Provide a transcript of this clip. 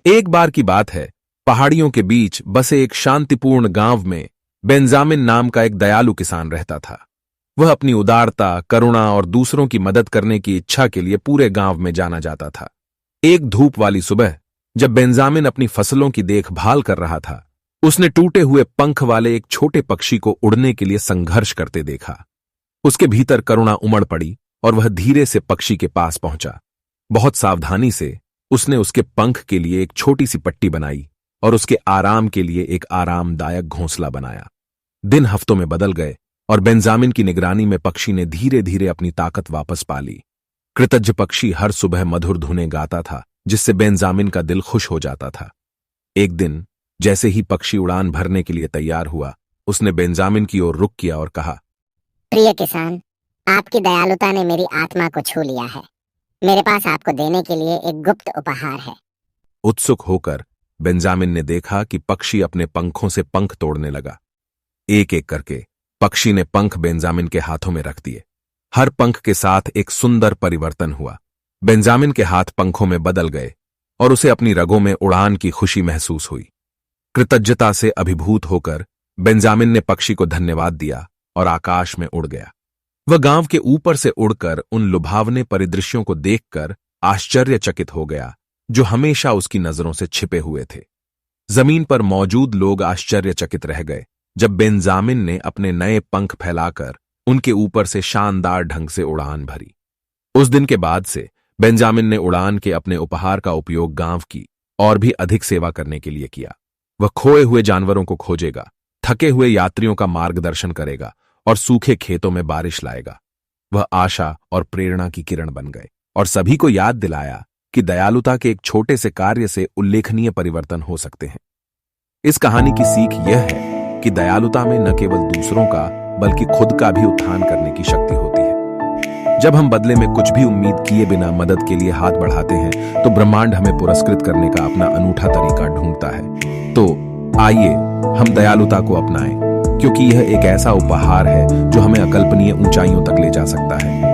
एक बार की बात है, पहाड़ियों के बीच बसे एक शांतिपूर्ण गांव में बेंजामिन नाम का एक दयालु किसान रहता था। वह अपनी उदारता, करुणा और दूसरों की मदद करने की इच्छा के लिए पूरे गांव में जाना जाता था। एक धूप वाली सुबह जब बेंजामिन अपनी फसलों की देखभाल कर रहा था, उसने टूटे हुए पंख वाले एक छोटे पक्षी को उड़ने के लिए संघर्ष करते देखा। उसके भीतर करुणा उमड़ पड़ी और वह धीरे से पक्षी के पास पहुंचा। बहुत सावधानी से उसने उसके पंख के लिए एक छोटी सी पट्टी बनाई और उसके आराम के लिए एक आरामदायक घोंसला बनाया। दिन हफ्तों में बदल गए और बेंजामिन की निगरानी में पक्षी ने धीरे धीरे अपनी ताकत वापस पा ली। कृतज्ञ पक्षी हर सुबह मधुर धुनें गाता था, जिससे बेंजामिन का दिल खुश हो जाता था। एक दिन जैसे ही पक्षी उड़ान भरने के लिए तैयार हुआ, उसने बेंजामिन की ओर रुख किया और कहा, प्रिय किसान, आपकी दयालुता ने मेरी आत्मा को छू लिया है। मेरे पास आपको देने के लिए एक गुप्त उपहार है। उत्सुक होकर बेंजामिन ने देखा कि पक्षी अपने पंखों से पंख तोड़ने लगा। एक एक करके पक्षी ने पंख बेंजामिन के हाथों में रख दिए। हर पंख के साथ एक सुंदर परिवर्तन हुआ। बेंजामिन के हाथ पंखों में बदल गए और उसे अपनी रगों में उड़ान की खुशी महसूस हुई। कृतज्ञता से अभिभूत होकर बेंजामिन ने पक्षी को धन्यवाद दिया और आकाश में उड़ गया। वह गांव के ऊपर से उड़कर उन लुभावने परिदृश्यों को देखकर आश्चर्यचकित हो गया, जो हमेशा उसकी नजरों से छिपे हुए थे। जमीन पर मौजूद लोग आश्चर्यचकित रह गए जब बेंजामिन ने अपने नए पंख फैलाकर उनके ऊपर से शानदार ढंग से उड़ान भरी। उस दिन के बाद से बेंजामिन ने उड़ान के अपने उपहार का उपयोग गांव की और भी अधिक सेवा करने के लिए किया। वह खोए हुए जानवरों को खोजेगा, थके हुए यात्रियों का मार्गदर्शन करेगा और सूखे खेतों में बारिश लाएगा। वह आशा और प्रेरणा की किरण बन गए और सभी को याद दिलाया कि दयालुता के एक छोटे से कार्य से उल्लेखनीय परिवर्तन हो सकते हैं। इस कहानी की सीख यह है कि दयालुता में न केवल दूसरों का बल्कि खुद का भी उत्थान करने की शक्ति होती है। जब हम बदले में कुछ भी उम्मीद किए बिना मदद के लिए हाथ बढ़ाते हैं, तो ब्रह्मांड हमें पुरस्कृत करने का अपना अनूठा तरीका ढूंढता है। तो आइए हम दयालुता को अपनाएं, क्योंकि यह एक ऐसा उपहार है जो हमें अकल्पनीय ऊंचाइयों तक ले जा सकता है।